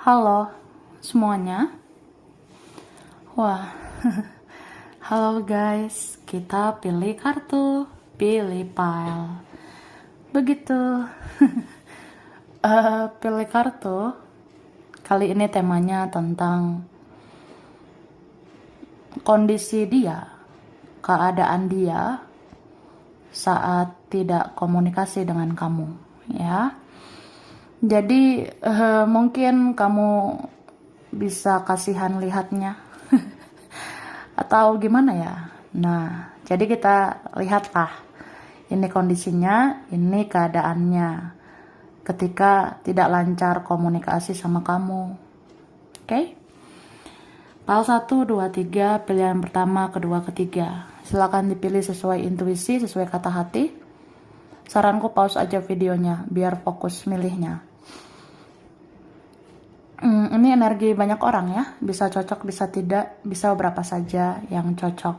Halo semuanya. Wah, halo guys. Kita pilih kartu, pilih pile. Begitu. Pilih kartu. Kali ini temanya tentang kondisi dia, keadaan dia saat tidak komunikasi dengan kamu, ya. Jadi mungkin kamu bisa kasihan lihatnya atau gimana ya. Nah, jadi kita lihatlah ini kondisinya, ini keadaannya ketika tidak lancar komunikasi sama kamu. Oke? Pal 1, 2, 3, pilihan pertama, kedua, ketiga. Silakan dipilih sesuai intuisi, sesuai kata hati. Saranku pause aja videonya biar fokus milihnya. Ini energi banyak orang ya, bisa cocok, bisa tidak, bisa beberapa saja yang cocok.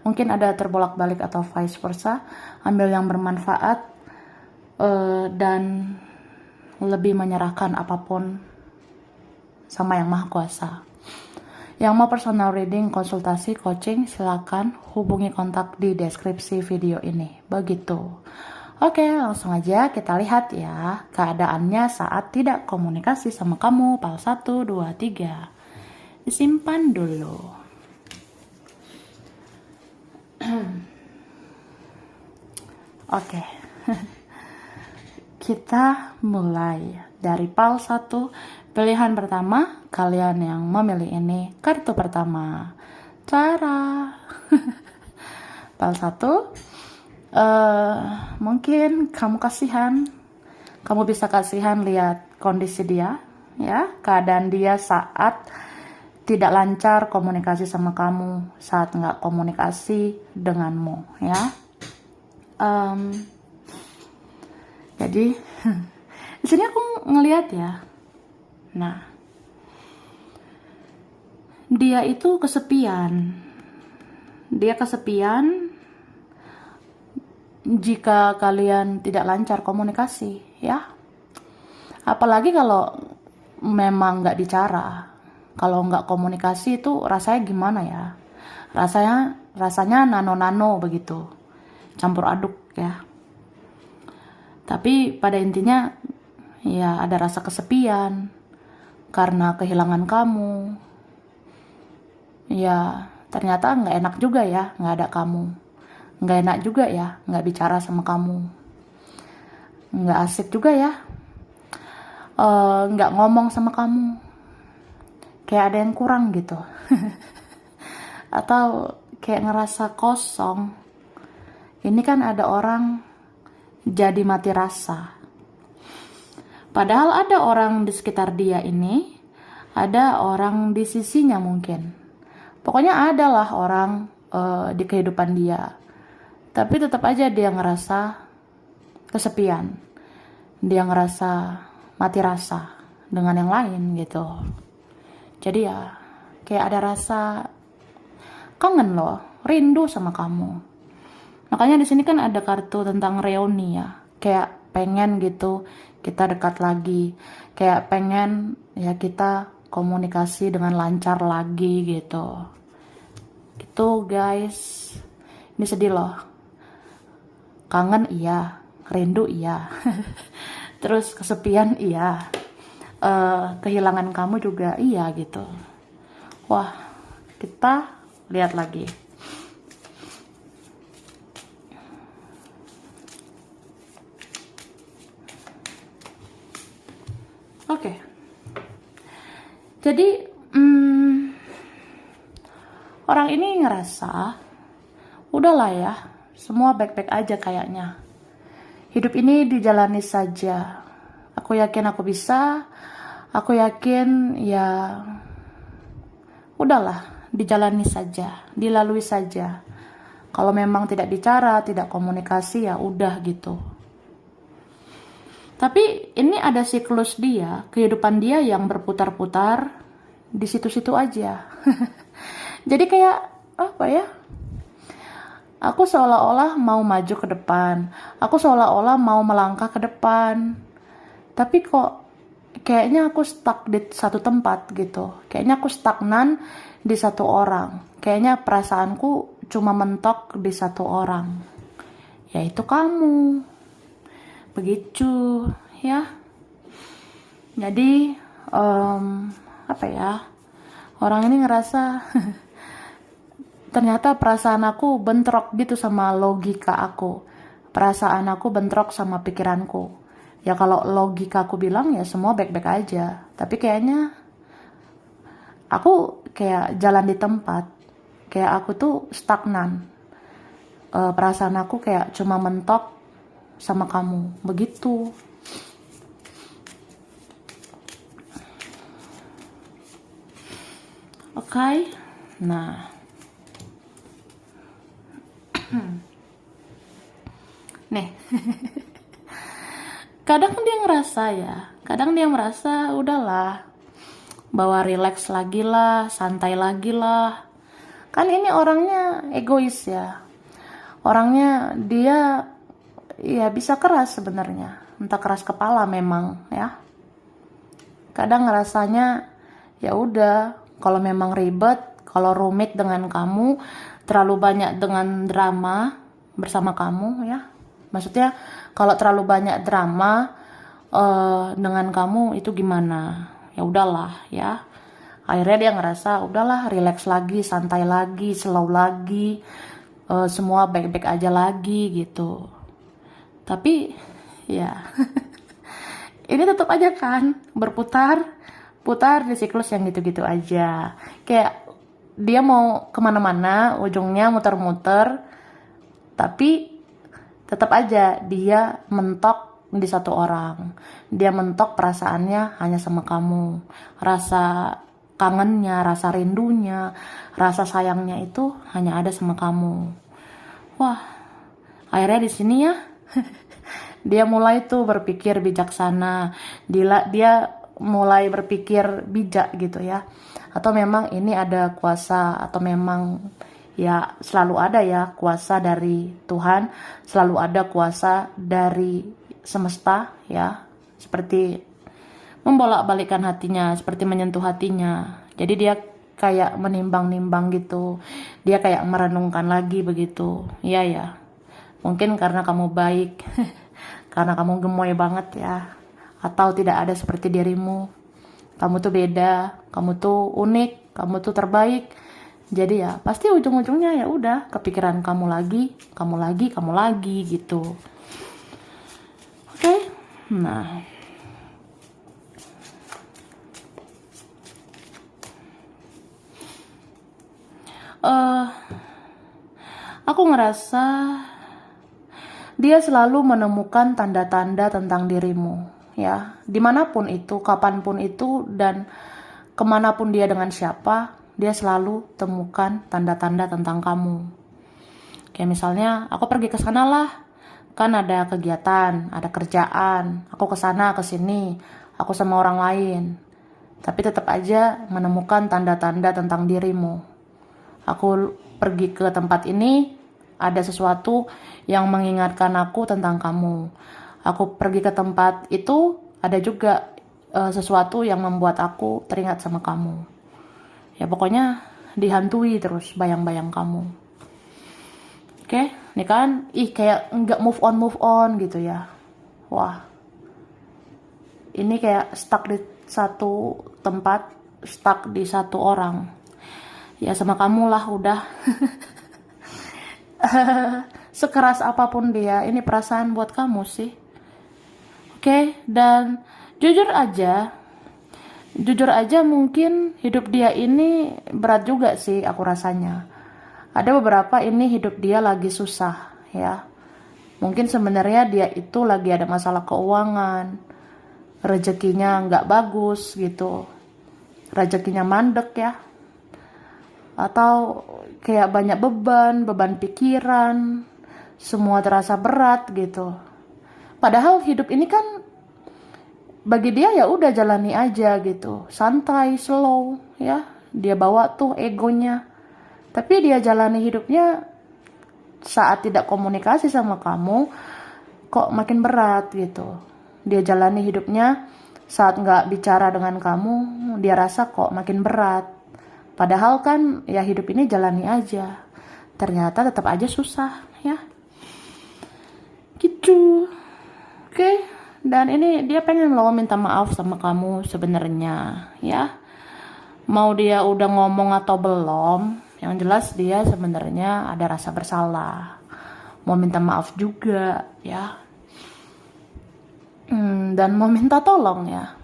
Mungkin ada terbolak-balik atau vice versa. Ambil yang bermanfaat dan lebih menyerahkan apapun sama Yang Maha Kuasa. Yang mau personal reading, konsultasi, coaching, silakan hubungi kontak di deskripsi video ini. Begitu. Oke, langsung aja kita lihat ya keadaannya saat tidak komunikasi sama kamu. Pal 1, 2, 3. Disimpan dulu. Oke. Kita mulai dari pal 1. Pilihan pertama, kalian yang memilih ini kartu pertama. Cara. Pal 1. Mungkin kamu kasihan, kamu bisa kasihan lihat kondisi dia, ya, keadaan dia saat tidak lancar komunikasi sama kamu, saat nggak komunikasi denganmu, ya. Jadi di sini aku ngelihat ya, nah, dia itu kesepian, jika kalian tidak lancar komunikasi, ya. Apalagi kalau memang nggak bicara, kalau nggak komunikasi itu rasanya gimana ya? Rasanya nano-nano begitu, campur aduk ya. Tapi pada intinya ya ada rasa kesepian karena kehilangan kamu. Ya ternyata nggak enak juga ya nggak ada kamu. Nggak enak juga ya nggak bicara sama kamu, nggak asik juga ya nggak ngomong sama kamu, kayak ada yang kurang gitu. Atau kayak ngerasa kosong. Ini kan ada orang jadi mati rasa, padahal ada orang di sekitar dia ini, ada orang di sisinya mungkin, pokoknya adalah orang di kehidupan dia. Tapi tetap aja dia ngerasa kesepian. Dia ngerasa mati rasa dengan yang lain gitu. Jadi ya kayak ada rasa kangen loh, rindu sama kamu. Makanya di sini kan ada kartu tentang reuni ya. Kayak pengen gitu kita dekat lagi. Kayak pengen ya kita komunikasi dengan lancar lagi gitu. Gitu guys. Ini sedih loh. Kangen iya, rindu iya, terus kesepian iya, kehilangan kamu juga iya gitu. Wah, kita lihat lagi. Oke. Jadi orang ini ngerasa udahlah ya, semua baik-baik aja kayaknya. Hidup ini dijalani saja. Aku yakin aku bisa. Aku yakin ya udahlah, dijalani saja, dilalui saja. Kalau memang tidak bicara, tidak komunikasi ya udah gitu. Tapi ini ada siklus dia, kehidupan dia yang berputar-putar di situ-situ aja. Jadi kayak apa ya? Aku seolah-olah mau maju ke depan. Aku seolah-olah mau melangkah ke depan. Tapi kok kayaknya aku stuck di satu tempat gitu. Kayaknya aku stagnan di satu orang. Kayaknya perasaanku cuma mentok di satu orang, yaitu kamu. Begitu ya. Jadi apa ya? Orang ini ngerasa ternyata perasaan aku bentrok gitu sama logika aku. Perasaan aku bentrok sama pikiranku. Ya kalau logika aku bilang ya semua baik-baik aja. Tapi kayaknya aku kayak jalan di tempat. Kayak aku tuh stagnan. Perasaan aku kayak cuma mentok sama kamu. Begitu. Oke. Nah. Nih. Kadang dia merasa udahlah, bawa relax lagi lah, santai lagi lah. Kan ini orangnya egois ya. Orangnya dia ya bisa keras sebenarnya. Entah keras kepala memang ya. Kadang ngerasanya ya udah, kalau memang ribet, kalau rumit dengan kamu, terlalu banyak dengan drama bersama kamu ya. Maksudnya kalau terlalu banyak drama dengan kamu itu gimana? Ya udahlah ya. Akhirnya dia ngerasa udahlah, relax lagi, santai lagi, slow lagi, semua baik-baik aja lagi gitu. Tapi ya ini tetap aja kan putar di siklus yang gitu-gitu aja. Kayak dia mau kemana-mana, ujungnya muter-muter, tapi tetap aja dia mentok di satu orang. Dia mentok perasaannya hanya sama kamu. Rasa kangennya, rasa rindunya, rasa sayangnya itu hanya ada sama kamu. Wah, akhirnya di sini ya dia mulai tuh berpikir bijaksana. Dia mulai berpikir bijak gitu ya. Atau memang ini ada kuasa, atau memang ya selalu ada ya kuasa dari Tuhan, selalu ada kuasa dari semesta ya, seperti membolak-balikan hatinya, seperti menyentuh hatinya. Jadi dia kayak menimbang-nimbang gitu, dia kayak merenungkan lagi begitu. Iya ya, mungkin karena kamu baik, karena kamu gemoy banget ya, atau tidak ada seperti dirimu. Kamu tuh beda, kamu tuh unik, kamu tuh terbaik. Jadi ya pasti ujung-ujungnya ya udah kepikiran kamu lagi gitu. Oke. Nah, aku ngerasa dia selalu menemukan tanda-tanda tentang dirimu ya, dimanapun itu, kapanpun itu, dan kemanapun dia dengan siapa, dia selalu temukan tanda-tanda tentang kamu. Kayak misalnya aku pergi ke sana lah, kan ada kegiatan, ada kerjaan, aku ke sana ke sini, aku sama orang lain, tapi tetap aja menemukan tanda-tanda tentang dirimu. Aku pergi ke tempat ini, ada sesuatu yang mengingatkan aku tentang kamu. Aku pergi ke tempat itu, ada juga sesuatu yang membuat aku teringat sama kamu. Ya pokoknya dihantui terus bayang-bayang kamu. Oke, ini kan kayak nggak move on gitu ya. Wah, ini kayak stuck di satu tempat, stuck di satu orang. Ya sama kamu lah udah. Sekeras apapun dia, ini perasaan buat kamu sih. Oke, dan jujur aja mungkin hidup dia ini berat juga sih aku rasanya. Ada beberapa ini hidup dia lagi susah ya. Mungkin sebenarnya dia itu lagi ada masalah keuangan, rezekinya nggak bagus gitu, rezekinya mandek ya, atau kayak banyak beban pikiran, semua terasa berat gitu. Padahal hidup ini kan bagi dia ya udah jalani aja gitu, santai, slow ya. Dia bawa tuh egonya, tapi dia jalani hidupnya saat tidak komunikasi sama kamu kok makin berat gitu. Dia jalani hidupnya Saat nggak bicara dengan kamu, dia rasa kok makin berat. Padahal kan ya hidup ini jalani aja. Ternyata tetap aja susah ya. Gitu. Oke. Dan ini dia pengen lo minta maaf sama kamu sebenarnya ya. Mau dia udah ngomong atau belum, yang jelas dia sebenarnya ada rasa bersalah. Mau minta maaf juga ya. Dan mau minta tolong ya.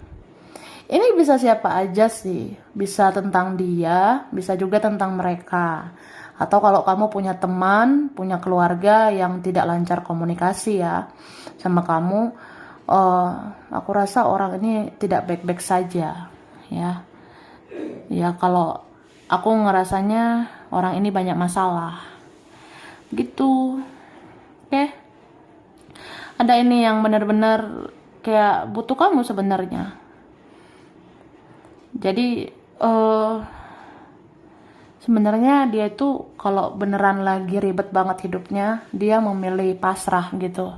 Ini bisa siapa aja sih, bisa tentang dia, bisa juga tentang mereka. Atau kalau kamu punya teman, punya keluarga yang tidak lancar komunikasi ya sama kamu, aku rasa orang ini tidak baik-baik saja ya. Ya kalau aku ngerasanya orang ini banyak masalah gitu. Oke. Ada ini yang benar-benar kayak butuh kamu sebenarnya. Jadi sebenarnya dia itu kalau beneran lagi ribet banget hidupnya, dia memilih pasrah gitu.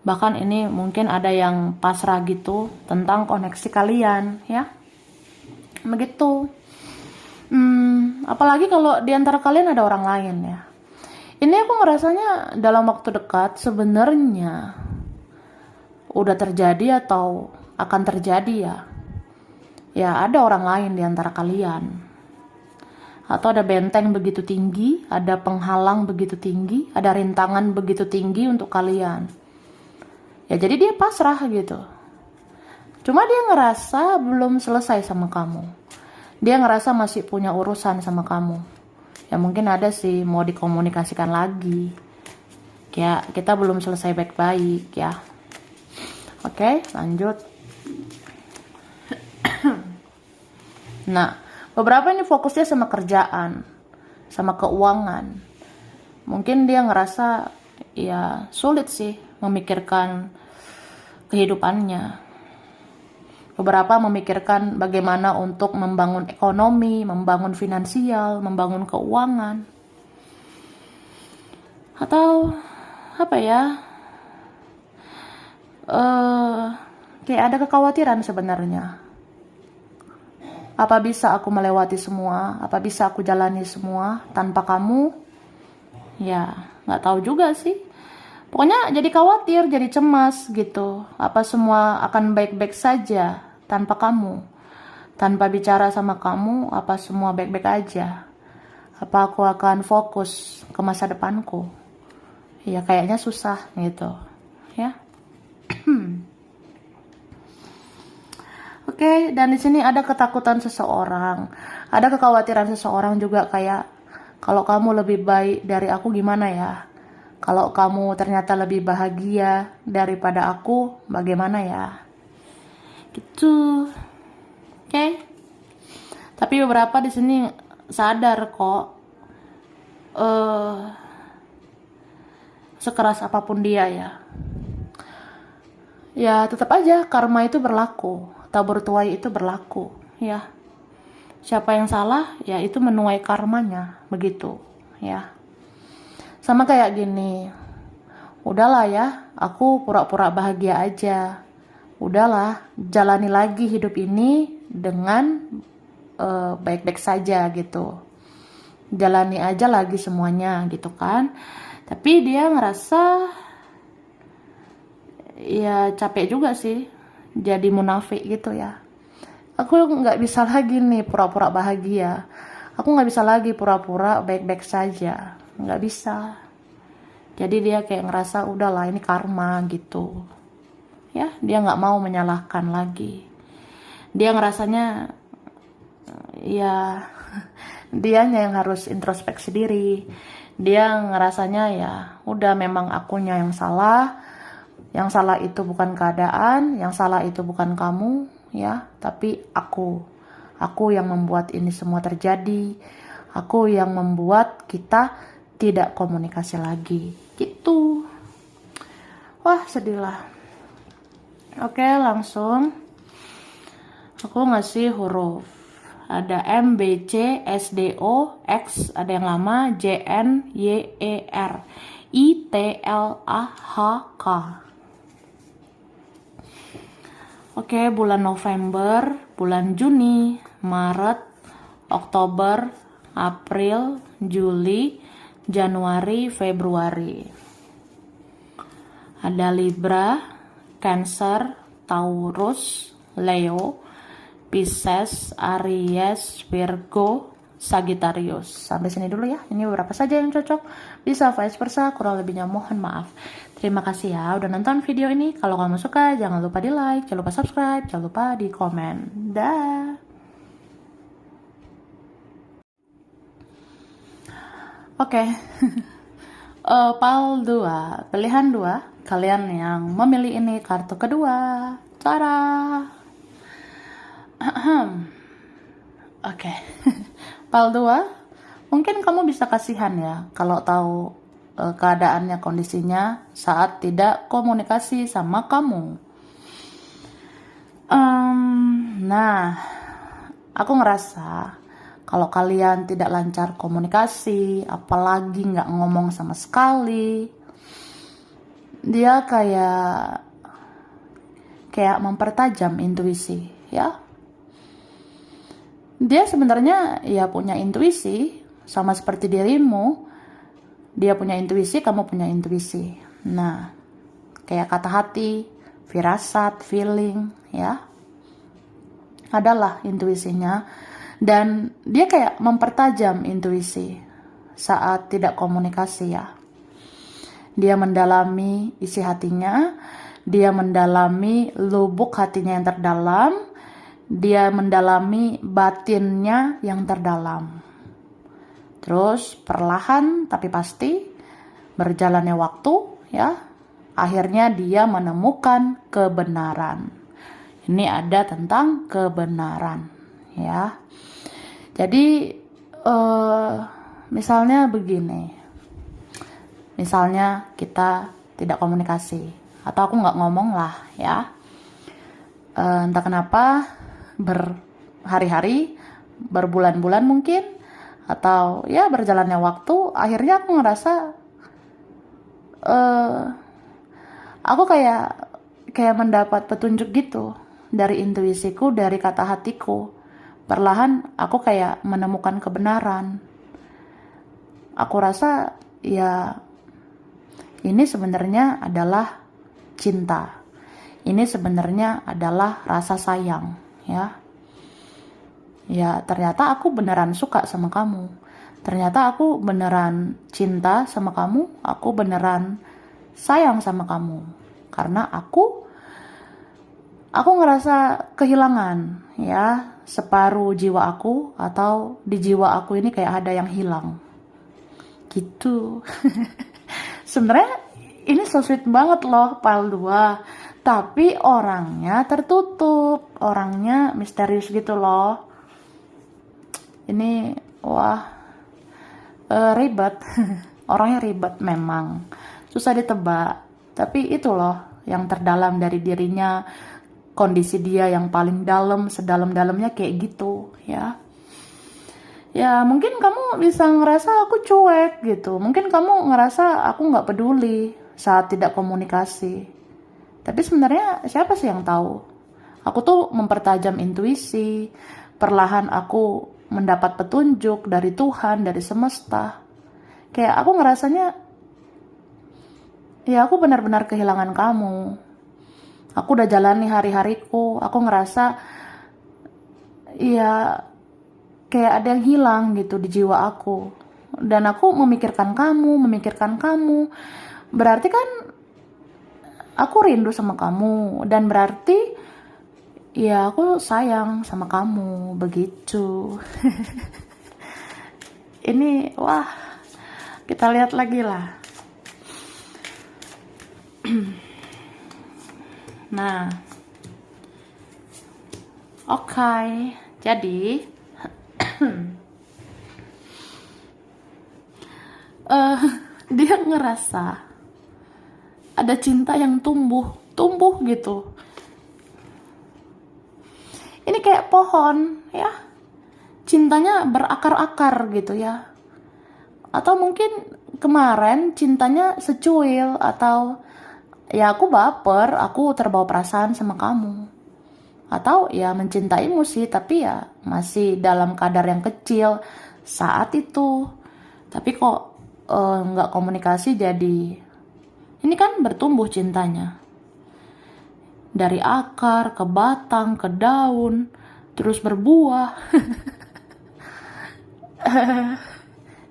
Bahkan ini mungkin ada yang pasrah gitu tentang koneksi kalian ya. Begitu. Apalagi kalau di antara kalian ada orang lain ya. Ini aku ngerasanya dalam waktu dekat sebenarnya udah terjadi atau akan terjadi ya. Ya ada orang lain di antara kalian. Atau ada benteng begitu tinggi, ada penghalang begitu tinggi, ada rintangan begitu tinggi untuk kalian. Ya jadi dia pasrah gitu. Cuma dia ngerasa belum selesai sama kamu. Dia ngerasa masih punya urusan sama kamu. Ya mungkin ada sih mau dikomunikasikan lagi. Ya kita belum selesai baik-baik ya. Oke, lanjut. Nah, beberapa ini fokusnya sama kerjaan, sama keuangan. Mungkin dia ngerasa ya sulit sih memikirkan kehidupannya. Beberapa memikirkan bagaimana untuk membangun ekonomi, membangun finansial, membangun keuangan. Atau apa ya? Kayak ada kekhawatiran sebenarnya. Apa bisa aku melewati semua? Apa bisa aku jalani semua tanpa kamu? Ya, nggak tahu juga sih. Pokoknya jadi khawatir, jadi cemas gitu. Apa semua akan baik-baik saja tanpa kamu? Tanpa bicara sama kamu, apa semua baik-baik aja? Apa aku akan fokus ke masa depanku? Ya kayaknya susah gitu. Ya. Oke, dan di sini ada ketakutan seseorang. Ada kekhawatiran seseorang juga kayak kalau kamu lebih baik dari aku gimana ya? Kalau kamu ternyata lebih bahagia daripada aku, bagaimana ya? Gitu. Oke. Tapi beberapa di sini sadar kok sekeras apapun dia ya. Ya, tetap aja karma itu berlaku. Tabur tuai itu berlaku, ya. Siapa yang salah, ya itu menuai karmanya, begitu, ya. Sama kayak gini, udahlah ya, aku pura-pura bahagia aja. Udahlah, jalani lagi hidup ini dengan baik-baik saja gitu. Jalani aja lagi semuanya gitu kan. Tapi dia ngerasa ya capek juga sih, jadi munafik gitu ya. Aku nggak bisa lagi nih pura-pura bahagia. Aku nggak bisa lagi pura-pura baik-baik saja. Nggak bisa. Jadi dia kayak ngerasa udahlah ini karma gitu. Ya, dia nggak mau menyalahkan lagi. Dia ngerasanya ya dianya yang harus introspeksi diri. Dia ngerasanya ya udah memang akunya yang salah. Yang salah itu bukan keadaan, yang salah itu bukan kamu, ya, tapi aku. Aku yang membuat ini semua terjadi. Aku yang membuat kita tidak komunikasi lagi. Gitu. Wah, sedih lah. Oke, langsung. Aku ngasih huruf. Ada M, B, C, S, D, O, X, ada yang lama, J, N, Y, E, R, I, T, L, A, H, K. Oke, bulan November, bulan Juni, Maret, Oktober, April, Juli, Januari, Februari. Ada Libra, Cancer, Taurus, Leo, Pisces, Aries, Virgo, Sagittarius. Sampai sini dulu ya. Ini beberapa saja yang cocok. Bisa vice versa, kurang lebihnya mohon maaf. Terima kasih ya udah nonton video ini. Kalau kamu suka, jangan lupa di like, jangan lupa subscribe, jangan lupa di komen. Dah. Oke. PAL 2, pilihan 2. Kalian yang memilih ini kartu kedua. Tada. Oke. PAL 2, mungkin kamu bisa kasihan ya kalau tahu keadaannya, kondisinya saat tidak komunikasi sama kamu. Nah, aku ngerasa kalau kalian tidak lancar komunikasi, apalagi nggak ngomong sama sekali, dia kayak mempertajam intuisi, ya. Dia sebenarnya ya punya intuisi, sama seperti dirimu. Dia punya intuisi, kamu punya intuisi. Nah, kayak kata hati, firasat, feeling, ya. Adalah intuisinya. Dan dia kayak mempertajam intuisi saat tidak komunikasi, ya. Dia mendalami isi hatinya, dia mendalami lubuk hatinya yang terdalam, dia mendalami batinnya yang terdalam. Terus perlahan tapi pasti berjalannya waktu, ya, akhirnya dia menemukan kebenaran. Ini ada tentang kebenaran, ya. Jadi misalnya begini, misalnya kita tidak komunikasi atau aku nggak ngomong lah, ya. Entah kenapa berhari-hari, berbulan-bulan mungkin, atau ya berjalannya waktu, akhirnya aku ngerasa aku kayak mendapat petunjuk gitu dari intuisiku, dari kata hatiku. Perlahan aku kayak menemukan kebenaran. Aku rasa ya ini sebenarnya adalah cinta. Ini sebenarnya adalah rasa sayang, ya. Ya, ternyata aku beneran suka sama kamu. Ternyata aku beneran cinta sama kamu. Aku beneran sayang sama kamu. Karena aku ngerasa kehilangan, ya, separuh jiwa aku, atau di jiwa aku ini kayak ada yang hilang. Gitu. Sebenarnya ini so sweet banget loh, PAL 2. Tapi orangnya tertutup, orangnya misterius gitu loh. Ini wah, ribet. Orangnya ribet memang, susah ditebak. Tapi itu loh yang terdalam dari dirinya, kondisi dia yang paling dalam, sedalam-dalamnya kayak gitu, ya. Ya mungkin kamu bisa ngerasa aku cuek gitu, mungkin kamu ngerasa aku nggak peduli saat tidak komunikasi. Tapi sebenarnya siapa sih yang tahu? Aku tuh mempertajam intuisi, perlahan aku mendapat petunjuk dari Tuhan, dari semesta. Kayak aku ngerasanya, ya aku benar-benar kehilangan kamu. Aku udah jalani hari-hariku, aku ngerasa, ya kayak ada yang hilang gitu di jiwa aku. Dan aku memikirkan kamu. Berarti kan aku rindu sama kamu, dan berarti ya aku sayang sama kamu, begitu. Ini wah, kita lihat lagi lah. Nah, oke, jadi dia ngerasa ada cinta yang tumbuh gitu. Ini kayak pohon, ya. Cintanya berakar-akar gitu, ya. Atau mungkin kemarin cintanya secuil, atau ya aku baper, aku terbawa perasaan sama kamu. atau ya mencintaimu sih, tapi ya masih dalam kadar yang kecil saat itu. Tapi kok nggak komunikasi, jadi ini kan bertumbuh cintanya dari akar ke batang ke daun terus berbuah.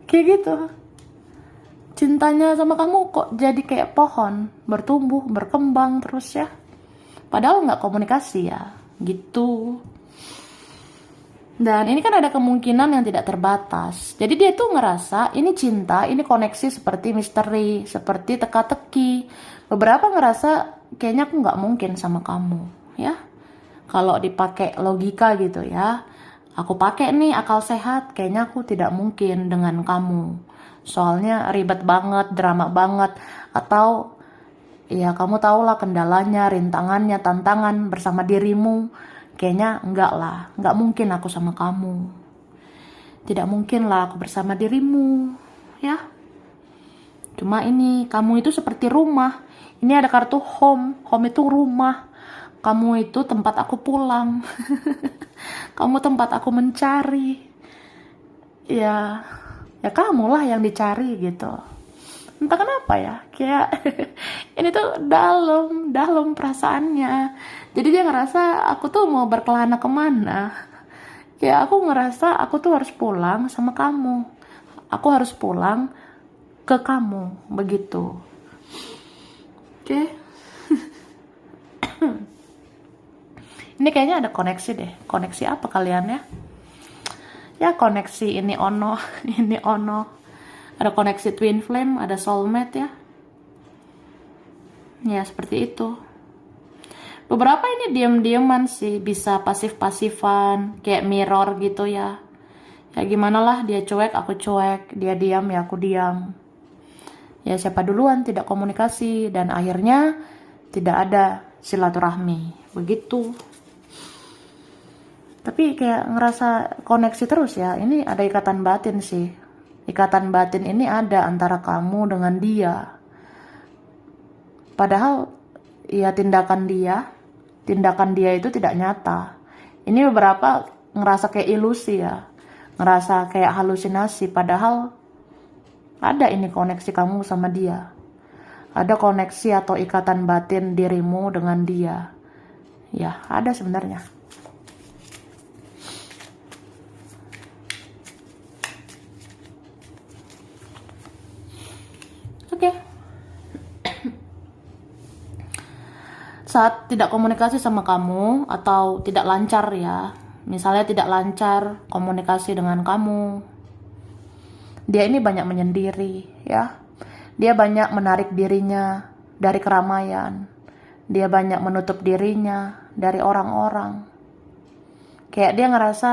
Kayak gitu cintanya sama kamu, kok jadi kayak pohon bertumbuh berkembang terus ya, padahal nggak komunikasi ya gitu. Dan ini kan ada kemungkinan yang tidak terbatas. Jadi dia tuh ngerasa ini cinta, ini koneksi seperti misteri, seperti teka-teki. Beberapa ngerasa kayaknya aku nggak mungkin sama kamu, ya. Kalau dipakai logika gitu ya. Aku pakai nih akal sehat, kayaknya aku tidak mungkin dengan kamu. Soalnya ribet banget, drama banget, atau ya kamu tahulah kendalanya, rintangannya, tantangan bersama dirimu. Kayaknya enggak lah, enggak mungkin aku sama kamu. Tidak mungkin lah aku bersama dirimu, ya. Cuma ini, kamu itu seperti rumah. Ini ada kartu home, home itu rumah. Kamu itu tempat aku pulang. Kamu tempat aku mencari. Ya, ya kamulah yang dicari gitu. Entah kenapa ya, kayak ini tuh dalam perasaannya. Jadi dia ngerasa aku tuh mau berkelana kemana. Kayak aku ngerasa aku tuh harus pulang sama kamu. Aku harus pulang ke kamu, begitu. Oke. Ini kayaknya ada koneksi deh. Koneksi apa kalian ya? Ya koneksi ini ono, ini ono. Ada koneksi twin flame, ada soulmate ya. Ya seperti itu. Beberapa ini diam-diaman sih, bisa pasif-pasifan, kayak mirror gitu ya. Ya gimana lah, dia cuek, aku cuek, dia diam, ya aku diam. Ya siapa duluan tidak komunikasi, dan akhirnya tidak ada silaturahmi, begitu. Tapi kayak ngerasa koneksi terus ya, ini ada ikatan batin sih. Ikatan batin ini ada antara kamu dengan dia. Padahal ya tindakan dia itu tidak nyata. Ini beberapa ngerasa kayak ilusi ya, ngerasa kayak halusinasi, padahal ada ini koneksi kamu sama dia. Ada koneksi atau ikatan batin dirimu dengan dia. Ya, ada sebenarnya. Oke. Saat tidak komunikasi sama kamu atau tidak lancar ya, misalnya tidak lancar komunikasi dengan kamu, dia ini banyak menyendiri ya, dia banyak menarik dirinya dari keramaian, dia banyak menutup dirinya dari orang-orang. Kayak dia ngerasa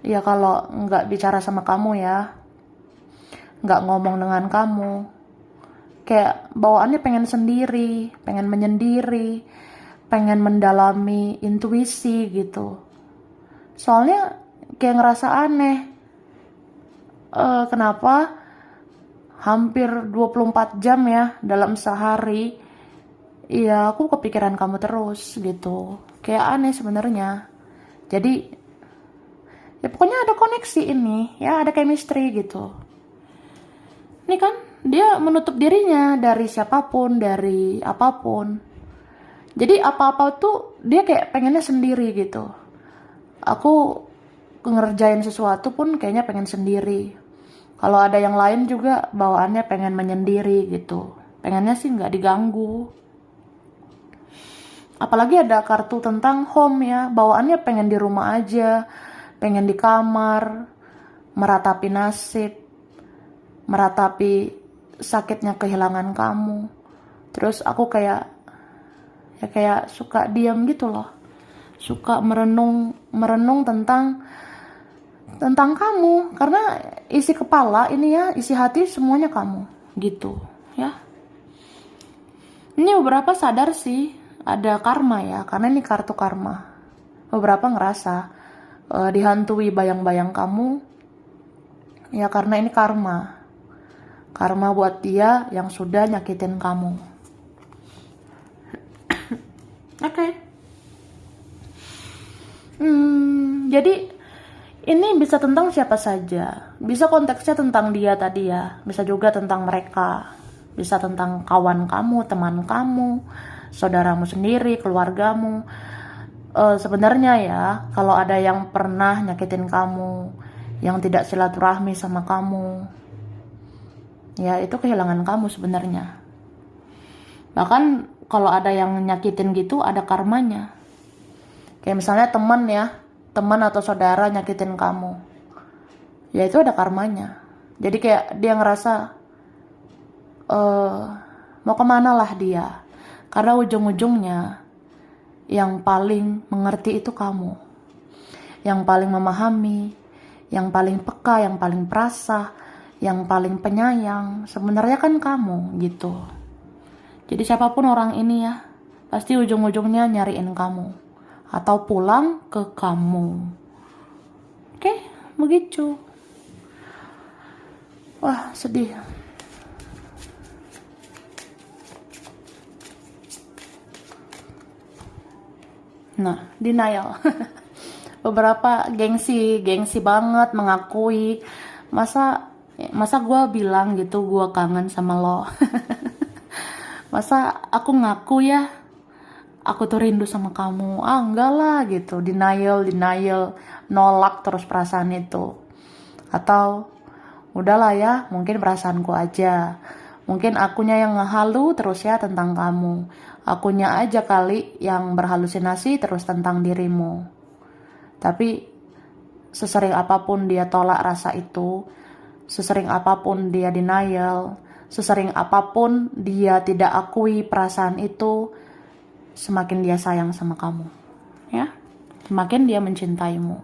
ya kalau nggak bicara sama kamu ya, nggak ngomong dengan kamu, kayak bawaannya pengen sendiri, pengen menyendiri, pengen mendalami intuisi gitu. Soalnya kayak ngerasa aneh, kenapa hampir 24 jam ya dalam sehari, ya aku kepikiran kamu terus gitu. Kayak aneh sebenarnya. Jadi ya pokoknya ada koneksi ini, ya ada chemistry gitu. Ini kan dia menutup dirinya dari siapapun, dari apapun. Jadi apa-apa tuh dia kayak pengennya sendiri gitu. Aku ngerjain sesuatu pun kayaknya pengen sendiri. Kalau ada yang lain juga bawaannya pengen menyendiri gitu. Pengennya sih nggak diganggu. Apalagi ada kartu tentang home ya, bawaannya pengen di rumah aja, pengen di kamar, meratapi nasib, meratapi sakitnya kehilangan kamu. Terus aku kayak suka diam gitu loh, suka merenung tentang kamu, karena isi kepala ini ya, isi hati semuanya kamu gitu ya. Ini beberapa sadar sih ada karma ya, karena ini kartu karma. Beberapa ngerasa dihantui bayang-bayang kamu ya, karena ini karma buat dia yang sudah nyakitin kamu. Oke. Jadi ini bisa tentang siapa saja. Bisa konteksnya tentang dia tadi ya. Bisa juga tentang mereka. Bisa tentang kawan kamu, teman kamu, saudaramu sendiri, keluargamu. Sebenarnya ya, kalau ada yang pernah nyakitin kamu, yang tidak silaturahmi sama kamu, ya itu kehilangan kamu sebenarnya. Bahkan kalau ada yang nyakitin gitu, ada karmanya. Kayak misalnya teman ya, teman atau saudara nyakitin kamu, ya itu ada karmanya. Jadi kayak dia ngerasa mau kemana lah dia, karena ujung-ujungnya yang paling mengerti itu kamu, yang paling memahami, yang paling peka, yang paling perasa, yang paling penyayang, sebenarnya kan kamu gitu. Jadi siapapun orang ini ya, pasti ujung-ujungnya nyariin kamu atau pulang ke kamu. Oke, begitu. Wah, sedih. Nah, denial. Beberapa gengsi banget mengakui. Masa gue bilang gitu gue kangen sama lo. Masa aku ngaku ya aku tuh rindu sama kamu. Enggak lah gitu. Denial, nolak terus perasaan itu. Atau udahlah ya, mungkin perasaanku aja. Mungkin akunya yang ngehalu terus ya tentang kamu. Akunya aja kali yang berhalusinasi terus tentang dirimu. Tapi sesering apapun dia tolak rasa itu, sesering apapun dia denial, sesering apapun dia tidak akui perasaan itu, semakin dia sayang sama kamu. Ya, semakin dia mencintaimu.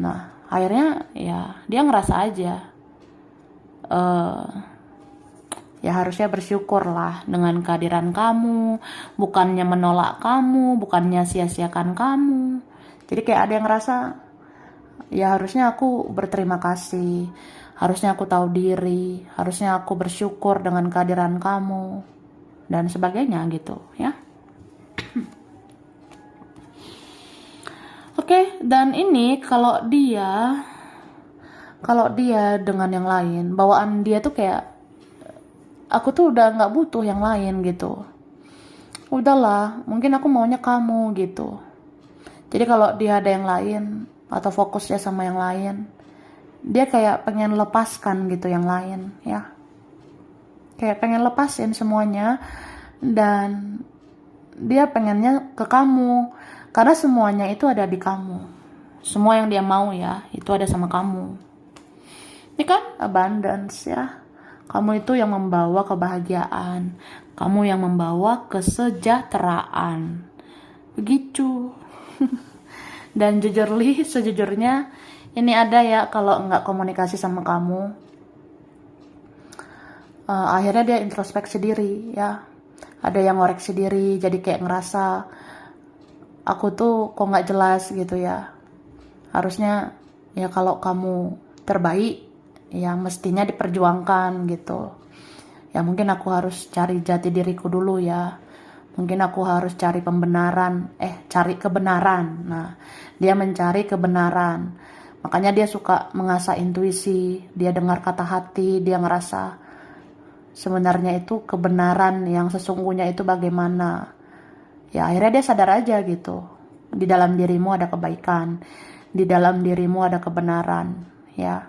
Nah, akhirnya ya dia ngerasa aja ya harusnya bersyukur lah dengan kehadiran kamu, bukannya menolak kamu, bukannya sia-siakan kamu. Jadi kayak ada yang ngerasa ya harusnya aku berterima kasih, harusnya aku tahu diri, harusnya aku bersyukur dengan kehadiran kamu dan sebagainya gitu ya. Oke, dan ini kalau dia dengan yang lain, bawaan dia tuh kayak aku tuh udah nggak butuh yang lain gitu. Udahlah, mungkin aku maunya kamu gitu. Jadi kalau dia ada yang lain atau fokusnya sama yang lain, dia kayak pengen lepaskan gitu yang lain ya. Kayak pengen lepasin semuanya dan dia pengennya ke kamu karena semuanya itu ada di kamu. Semua yang dia mau ya, itu ada sama kamu. Ini kan abundance ya. Kamu itu yang membawa kebahagiaan. Kamu yang membawa kesejahteraan. Begitu. Dan sejujurnya, ini ada ya kalau nggak komunikasi sama kamu. Akhirnya dia introspeksi diri ya. Ada yang ngoreksi diri, jadi kayak ngerasa aku tuh kok nggak jelas gitu ya. Harusnya ya kalau kamu terbaik, ya mestinya diperjuangkan gitu. Ya mungkin aku harus cari jati diriku dulu ya. Mungkin aku harus cari cari kebenaran. Nah, dia mencari kebenaran. Makanya dia suka mengasah intuisi, dia dengar kata hati, dia ngerasa sebenarnya itu kebenaran yang sesungguhnya itu bagaimana. Ya akhirnya dia sadar aja gitu. Di dalam dirimu ada kebaikan, di dalam dirimu ada kebenaran, ya.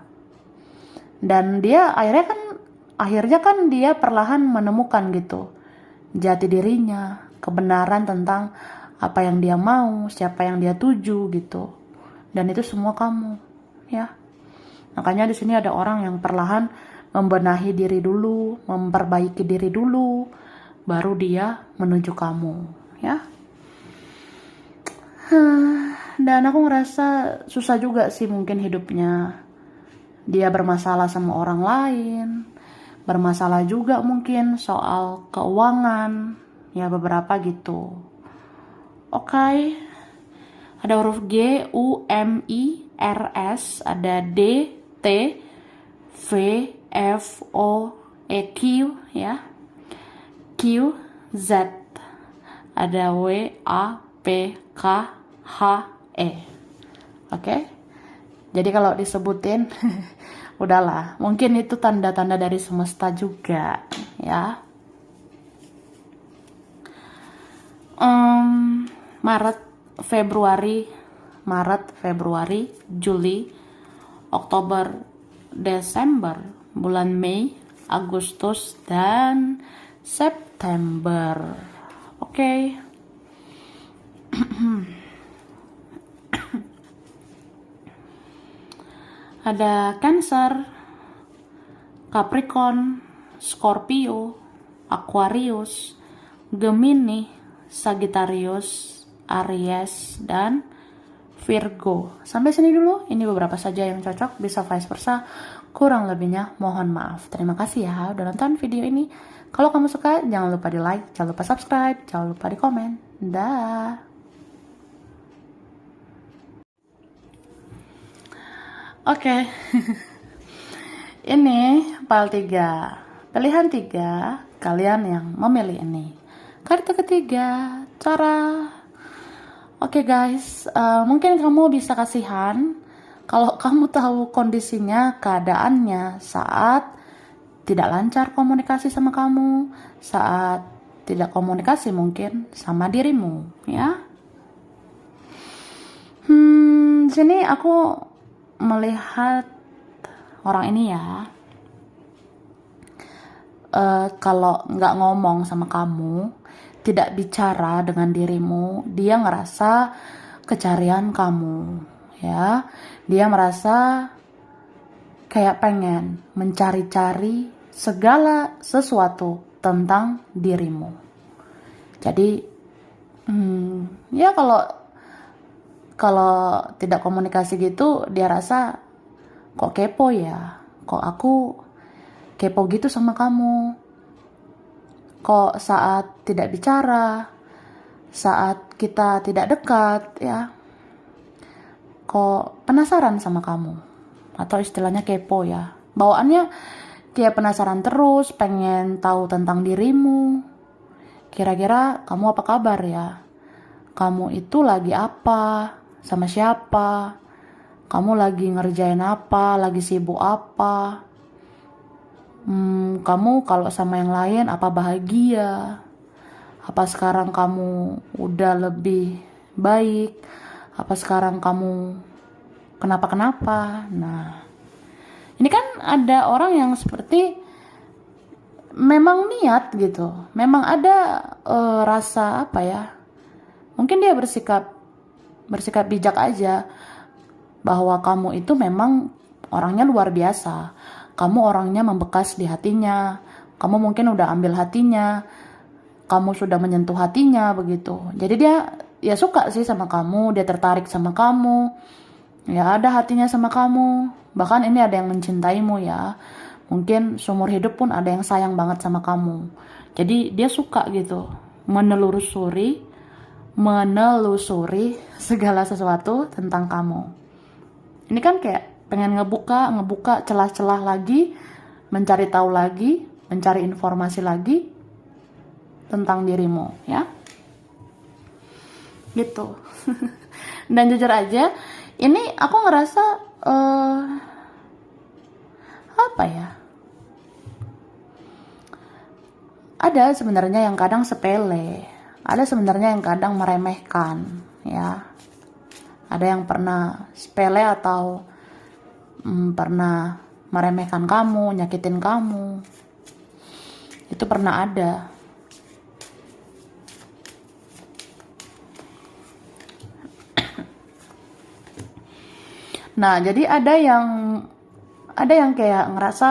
Dan dia akhirnya kan dia perlahan menemukan gitu jati dirinya, kebenaran tentang apa yang dia mau, siapa yang dia tuju gitu. Dan itu semua kamu, ya. Makanya di sini ada orang yang perlahan membenahi diri dulu, memperbaiki diri dulu, baru dia menuju kamu, ya. Dan aku ngerasa susah juga sih mungkin hidupnya. Dia bermasalah sama orang lain, bermasalah juga mungkin soal keuangan, ya beberapa gitu. Oke. Ada huruf G, U, M, I, R, S, ada D, T, V, F, O, E, Q, ya. Q, Z, ada W, A, P, K, H, Oke? Jadi kalau disebutin, udahlah. Mungkin itu tanda-tanda dari semesta juga, ya. Maret, Februari, Juli, Oktober, Desember, bulan Mei, Agustus, dan September. Oke. Ada Cancer, Capricorn, Scorpio, Aquarius, Gemini, Sagittarius, Aries, dan Virgo. Sampai sini dulu, ini beberapa saja yang cocok, bisa vice versa. Kurang lebihnya mohon maaf. Terima kasih ya udah nonton video ini. Kalau kamu suka, jangan lupa di like, jangan lupa subscribe, jangan lupa di komen. Dah. Oke. Ini file 3. Pilihan 3, kalian yang memilih ini. Kartu ketiga, cara. Oke guys, mungkin kamu bisa kasihan kalau kamu tahu kondisinya, keadaannya saat tidak lancar komunikasi sama kamu, saat tidak komunikasi mungkin sama dirimu, ya. Sini aku melihat orang ini ya. Kalau nggak ngomong sama kamu, tidak bicara dengan dirimu, dia ngerasa kecarian kamu, ya. Dia merasa kayak pengen mencari-cari segala sesuatu tentang dirimu. Jadi, ya kalau tidak komunikasi gitu, dia rasa kok kepo ya, kok aku kepo gitu sama kamu, kok saat tidak bicara, saat kita tidak dekat ya, kok penasaran sama kamu, atau istilahnya kepo ya, bawaannya kayak penasaran terus, pengen tahu tentang dirimu. Kira-kira kamu apa kabar ya, kamu itu lagi apa, sama siapa, kamu lagi ngerjain apa, lagi sibuk apa, kamu kalau sama yang lain apa bahagia, apa sekarang kamu udah lebih baik, apa sekarang kamu kenapa-kenapa. Nah, ini kan ada orang yang seperti memang niat gitu, memang ada rasa apa ya, mungkin dia bersikap bijak aja bahwa kamu itu memang orangnya luar biasa, kamu orangnya membekas di hatinya, kamu mungkin udah ambil hatinya, kamu sudah menyentuh hatinya begitu. Jadi dia ya suka sih sama kamu, dia tertarik sama kamu, ya ada hatinya sama kamu, bahkan ini ada yang mencintaimu ya, mungkin seumur hidup pun ada yang sayang banget sama kamu. Jadi dia suka gitu menelusuri segala sesuatu tentang kamu. Ini kan kayak pengen ngebuka celah-celah lagi, mencari tahu lagi, mencari informasi lagi tentang dirimu, ya. Gitu. Dan jujur aja, ini aku ngerasa apa ya? Ada sebenarnya yang kadang sepele, ada sebenarnya yang kadang meremehkan, ya. Ada yang pernah sepele atau pernah meremehkan kamu, nyakitin kamu. Itu pernah ada. Nah, jadi ada yang kayak ngerasa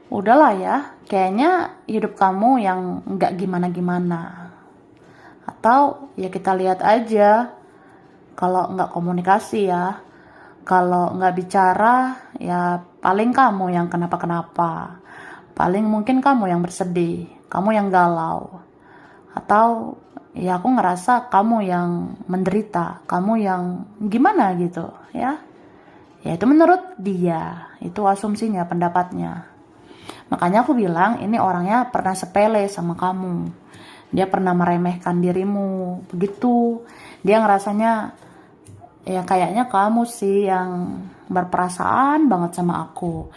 udahlah ya, kayaknya hidup kamu yang nggak gimana-gimana. Atau ya kita lihat aja, kalau nggak komunikasi ya, kalau nggak bicara ya paling kamu yang kenapa-kenapa, paling mungkin kamu yang bersedih, kamu yang galau, atau ya aku ngerasa kamu yang menderita, kamu yang gimana gitu ya. Ya itu menurut dia, itu asumsinya, pendapatnya. Makanya aku bilang ini orangnya pernah sepele sama kamu, dia pernah meremehkan dirimu begitu, dia ngerasanya Ya kayaknya kamu sih yang berperasaan banget sama aku.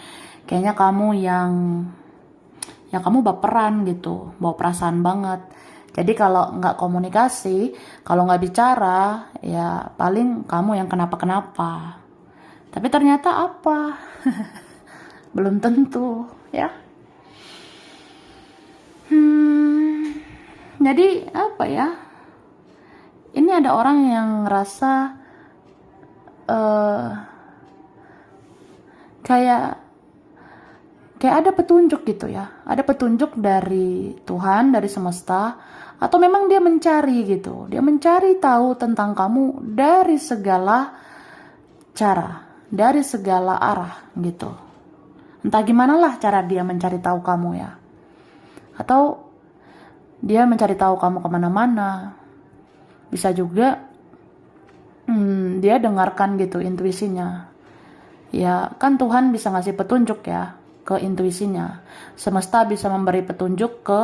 Kayaknya kamu yang ya kamu baperan gitu, bawa perasaan banget. Jadi kalau nggak komunikasi, kalau nggak bicara, ya paling kamu yang kenapa-kenapa. Tapi ternyata apa? Belum tentu, ya. Jadi apa ya? Ini ada orang yang ngerasa eh kayak kayak ada petunjuk gitu ya. Ada petunjuk dari Tuhan, dari semesta, atau memang dia mencari gitu. Dia mencari tahu tentang kamu dari segala cara, dari segala arah gitu. Entah gimana lah cara dia mencari tahu kamu ya. Atau dia mencari tahu kamu kemana-mana. Bisa juga dia dengarkan gitu intuisinya. Ya kan Tuhan bisa ngasih petunjuk ya ke intuisinya. Semesta bisa memberi petunjuk ke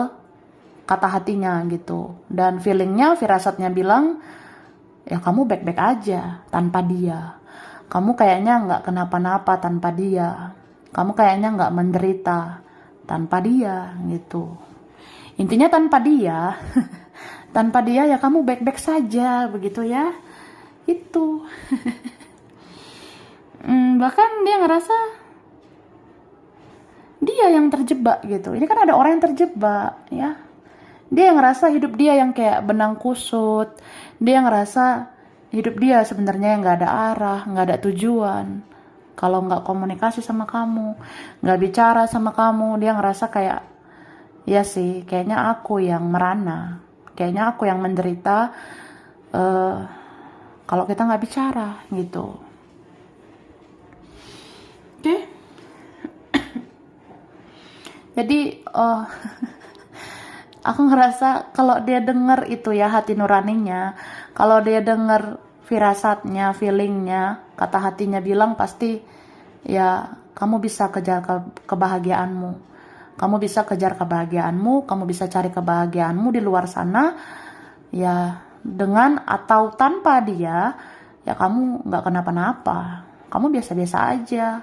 kata hatinya gitu. Dan feelingnya, firasatnya bilang, ya kamu baik-baik aja tanpa dia. Kamu kayaknya nggak kenapa-napa tanpa dia. Kamu kayaknya nggak menderita tanpa dia gitu. Intinya tanpa dia, tanpa dia ya kamu baik-baik saja begitu ya. Itu. Bahkan dia ngerasa dia yang terjebak gitu. Ini kan ada orang yang terjebak ya. Dia yang ngerasa hidup dia yang kayak benang kusut. Dia yang ngerasa hidup dia sebenarnya yang nggak ada arah, nggak ada tujuan. Kalau nggak komunikasi sama kamu, nggak bicara sama kamu, dia ngerasa kayak, ya sih, kayaknya aku yang merana, kayaknya aku yang menderita. Kalau kita nggak bicara gitu. Oke. Jadi aku ngerasa kalau dia denger itu ya hati nuraninya, kalau dia denger firasatnya, feelingnya, kata hatinya bilang pasti ya kamu bisa kejar kebahagiaanmu. Kamu bisa kejar kebahagiaanmu, kamu bisa cari kebahagiaanmu di luar sana ya dengan atau tanpa dia ya kamu nggak kenapa-napa. Kamu biasa-biasa aja.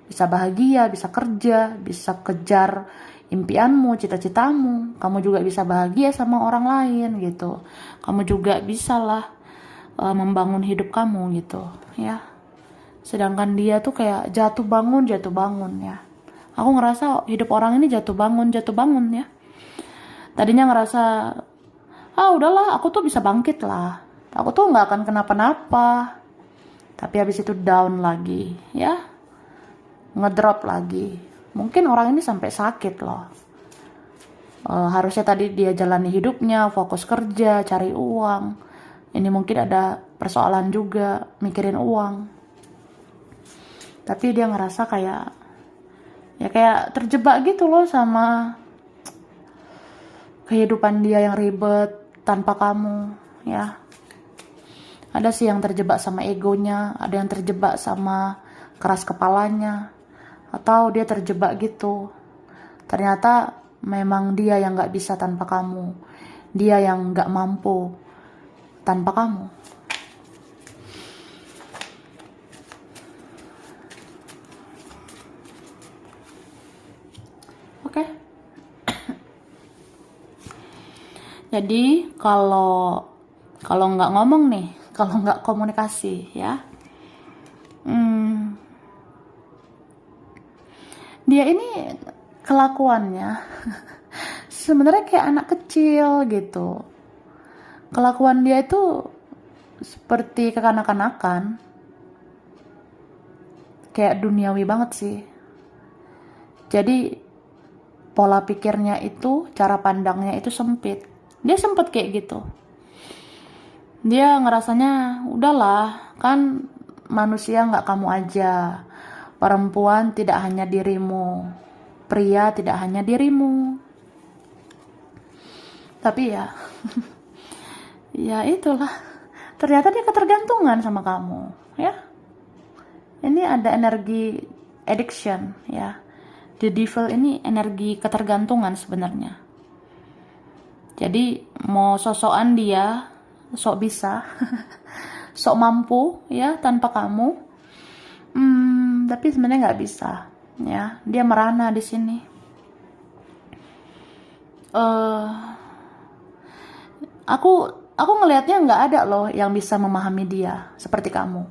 Bisa bahagia, bisa kerja, bisa kejar impianmu, cita-citamu. Kamu juga bisa bahagia sama orang lain gitu. Kamu juga bisa lah membangun hidup kamu gitu ya. Sedangkan dia tuh kayak jatuh bangun ya. Aku ngerasa hidup orang ini jatuh bangun ya. Tadinya ngerasa, ah udahlah aku tuh bisa bangkit lah. Aku tuh nggak akan kenapa-napa. Tapi habis itu down lagi ya. Ngedrop lagi. Mungkin orang ini sampai sakit loh. Harusnya tadi dia jalani hidupnya, fokus kerja, cari uang. Ini mungkin ada persoalan juga, mikirin uang. Tapi dia ngerasa kayak, ya kayak terjebak gitu loh sama kehidupan dia yang ribet tanpa kamu, ya. Ada sih yang terjebak sama egonya, ada yang terjebak sama keras kepalanya, atau dia terjebak gitu. Ternyata memang dia yang gak bisa tanpa kamu. Dia yang gak mampu tanpa kamu. Oke. Jadi kalau nggak ngomong nih, kalau nggak komunikasi ya, dia ini kelakuannya sebenarnya kayak anak kecil gitu. Kelakuan dia itu seperti kekanak-kanakan, kayak duniawi banget sih. Jadi pola pikirnya itu, cara pandangnya itu sempit. Dia sempet kayak gitu. Dia ngerasanya udahlah, kan manusia nggak kamu aja. Perempuan tidak hanya dirimu, pria tidak hanya dirimu. Tapi ya, ya itulah. Ternyata dia ketergantungan sama kamu, ya. Ini ada energi addiction, ya. The devil ini energi ketergantungan sebenarnya. Jadi mau sosokan dia, sok bisa, sok mampu ya tanpa kamu. Tapi sebenarnya nggak bisa ya, dia merana di sini. Aku ngelihatnya nggak ada loh yang bisa memahami dia seperti kamu.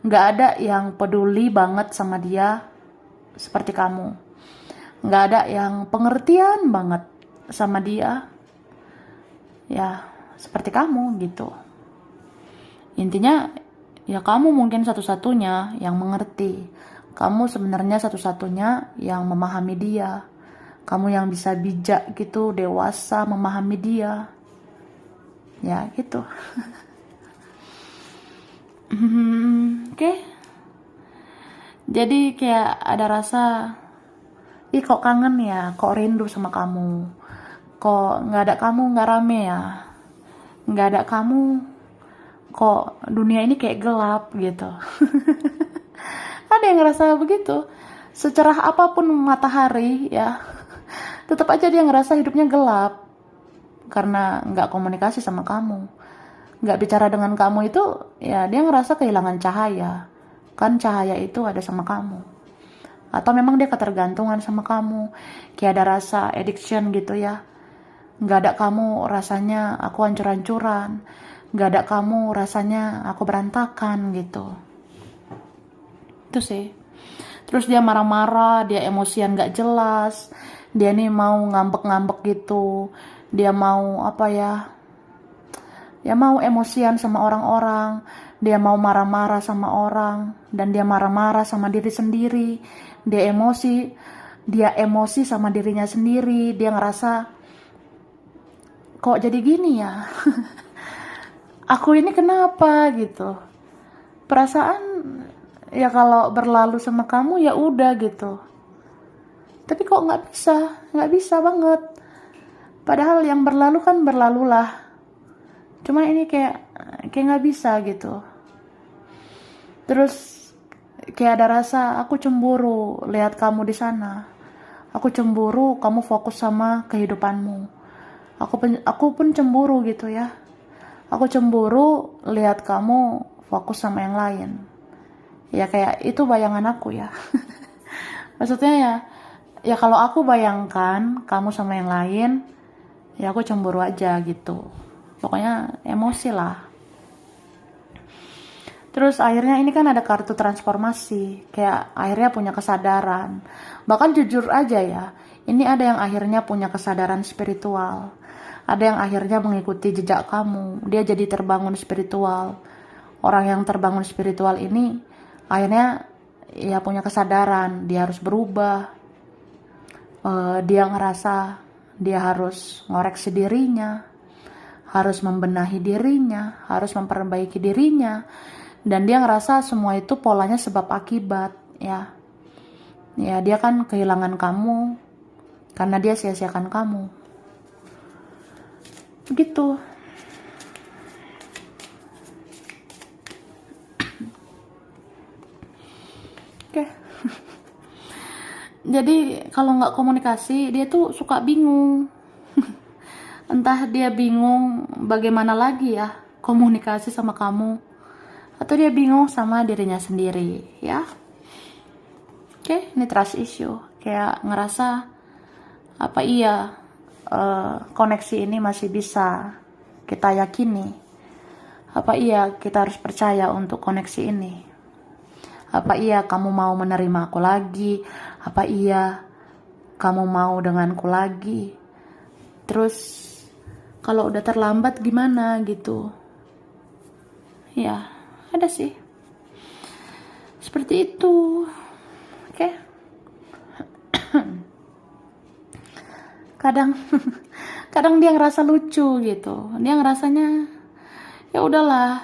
Nggak ada yang peduli banget sama dia seperti kamu. Nggak ada yang pengertian banget sama dia ya seperti kamu gitu. Intinya ya kamu mungkin satu-satunya yang mengerti. Kamu sebenarnya satu-satunya yang memahami dia. Kamu yang bisa bijak gitu, dewasa memahami dia. Ya gitu. Oke. Jadi kayak ada rasa, ih kok kangen ya, kok rindu sama kamu. Kok nggak ada kamu nggak rame ya. Nggak ada kamu, kok dunia ini kayak gelap gitu. Ada yang ngerasa begitu. Secerah apapun matahari ya, tetap aja dia ngerasa hidupnya gelap. Karena nggak komunikasi sama kamu. Nggak bicara dengan kamu itu, ya dia ngerasa kehilangan cahaya. Kan cahaya itu ada sama kamu. Atau memang dia ketergantungan sama kamu. Kayak ada rasa addiction gitu ya. Nggak ada kamu rasanya aku hancur-hancuran. Nggak ada kamu rasanya aku berantakan gitu. Itu sih. Terus dia marah-marah, dia emosian gak jelas, dia nih mau ngambek-ngambek gitu, dia mau apa ya, dia mau emosian sama orang-orang, dia mau marah-marah sama orang, dan dia marah-marah sama diri sendiri, dia emosi sama dirinya sendiri, dia ngerasa, kok jadi gini ya, aku ini kenapa gitu, perasaan ya kalau berlalu sama kamu ya udah gitu. Tapi kok nggak bisa banget. Padahal yang berlalu kan berlalulah. Cuma ini kayak nggak bisa gitu. Terus kayak ada rasa aku cemburu lihat kamu di sana. Aku cemburu kamu fokus sama kehidupanmu. Aku pun cemburu gitu ya. Aku cemburu lihat kamu fokus sama yang lain. Ya kayak itu bayangan aku ya. Maksudnya ya kalau aku bayangkan kamu sama yang lain, ya aku cemburu aja gitu. Pokoknya emosi lah. Terus akhirnya ini kan ada kartu transformasi. Kayak akhirnya punya kesadaran. Bahkan jujur aja ya, ini ada yang akhirnya punya kesadaran spiritual. Ada yang akhirnya mengikuti jejak kamu. Dia jadi terbangun spiritual. Orang yang terbangun spiritual ini akhirnya ya punya kesadaran. Dia harus berubah. Dia ngerasa dia harus ngoreksi dirinya, harus membenahi dirinya, harus memperbaiki dirinya, dan dia ngerasa semua itu polanya sebab akibat ya. Ya dia kan kehilangan kamu karena dia sia-siakan kamu. Gitu. Oke. Jadi kalau nggak komunikasi dia tuh suka bingung. Entah dia bingung bagaimana lagi ya komunikasi sama kamu, atau dia bingung sama dirinya sendiri ya. Oke, ini trust issue. Kayak ngerasa apa iya koneksi ini masih bisa kita yakini. Apa iya kita harus percaya untuk koneksi ini. Apa iya kamu mau menerima aku lagi? Apa iya kamu mau denganku lagi? Terus kalau udah terlambat gimana gitu? Ya, ada sih. Seperti itu. Oke. Kadang dia ngerasa lucu gitu. Dia ngerasanya ya udahlah,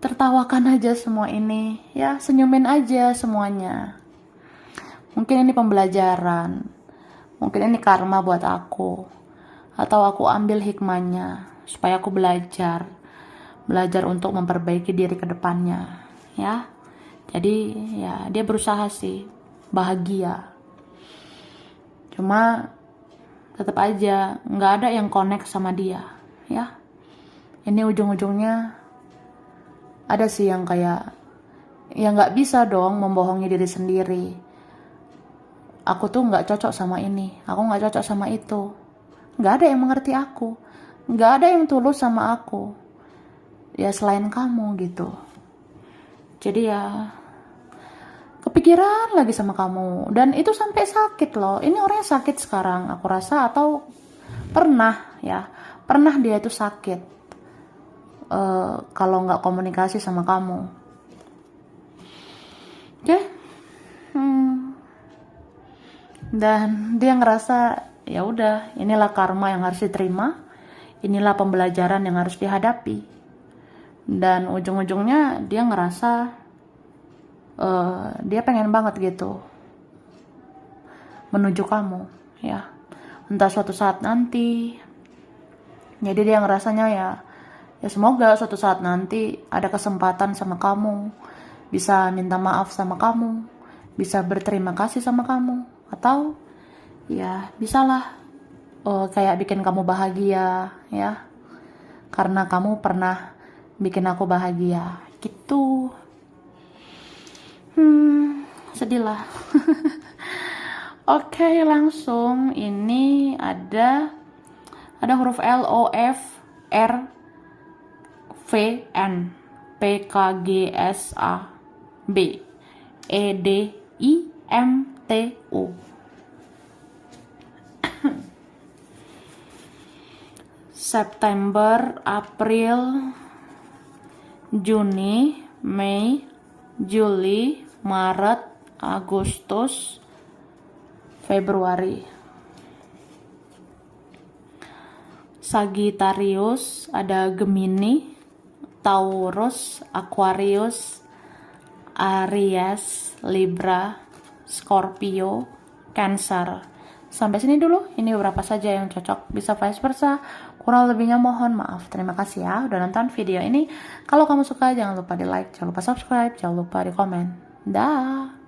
tertawakan aja semua ini, ya senyumin aja semuanya. Mungkin ini pembelajaran, mungkin ini karma buat aku, atau aku ambil hikmahnya supaya aku belajar untuk memperbaiki diri ke depannya, ya. Jadi ya dia berusaha sih bahagia, cuma tetap aja nggak ada yang connect sama dia, ya. Ini ujung-ujungnya ada sih yang kayak, ya nggak bisa dong membohongi diri sendiri. Aku tuh nggak cocok sama ini, aku nggak cocok sama itu, nggak ada yang mengerti aku, nggak ada yang tulus sama aku, ya selain kamu gitu. Jadi ya kepikiran lagi sama kamu, dan itu sampai sakit loh. Ini orangnya sakit sekarang aku rasa, atau pernah dia itu sakit kalau nggak komunikasi sama kamu. Oke. Dan dia ngerasa ya udah, inilah karma yang harus diterima, inilah pembelajaran yang harus dihadapi. Dan ujung-ujungnya dia ngerasa dia pengen banget gitu menuju kamu, ya entah suatu saat nanti. Jadi dia ngerasanya ya semoga suatu saat nanti ada kesempatan sama kamu, bisa minta maaf sama kamu, bisa berterima kasih sama kamu, atau ya bisalah kayak bikin kamu bahagia ya, karena kamu pernah bikin aku bahagia gitu. Sedih lah. Oke, langsung ini ada huruf L, O, F, R, V, N, P, K, G, S, A, B, E, D, I, M, T, U. September, April, Juni, Mei, Juli, Maret, Agustus, Februari. Sagittarius, ada Gemini, Taurus, Aquarius, Aries, Libra, Scorpio, Cancer. Sampai sini dulu, ini beberapa saja yang cocok, bisa vice versa. Kurang lebihnya mohon maaf. Terima kasih ya udah nonton video ini. Kalau kamu suka jangan lupa di like, jangan lupa subscribe, jangan lupa di komen. Dah.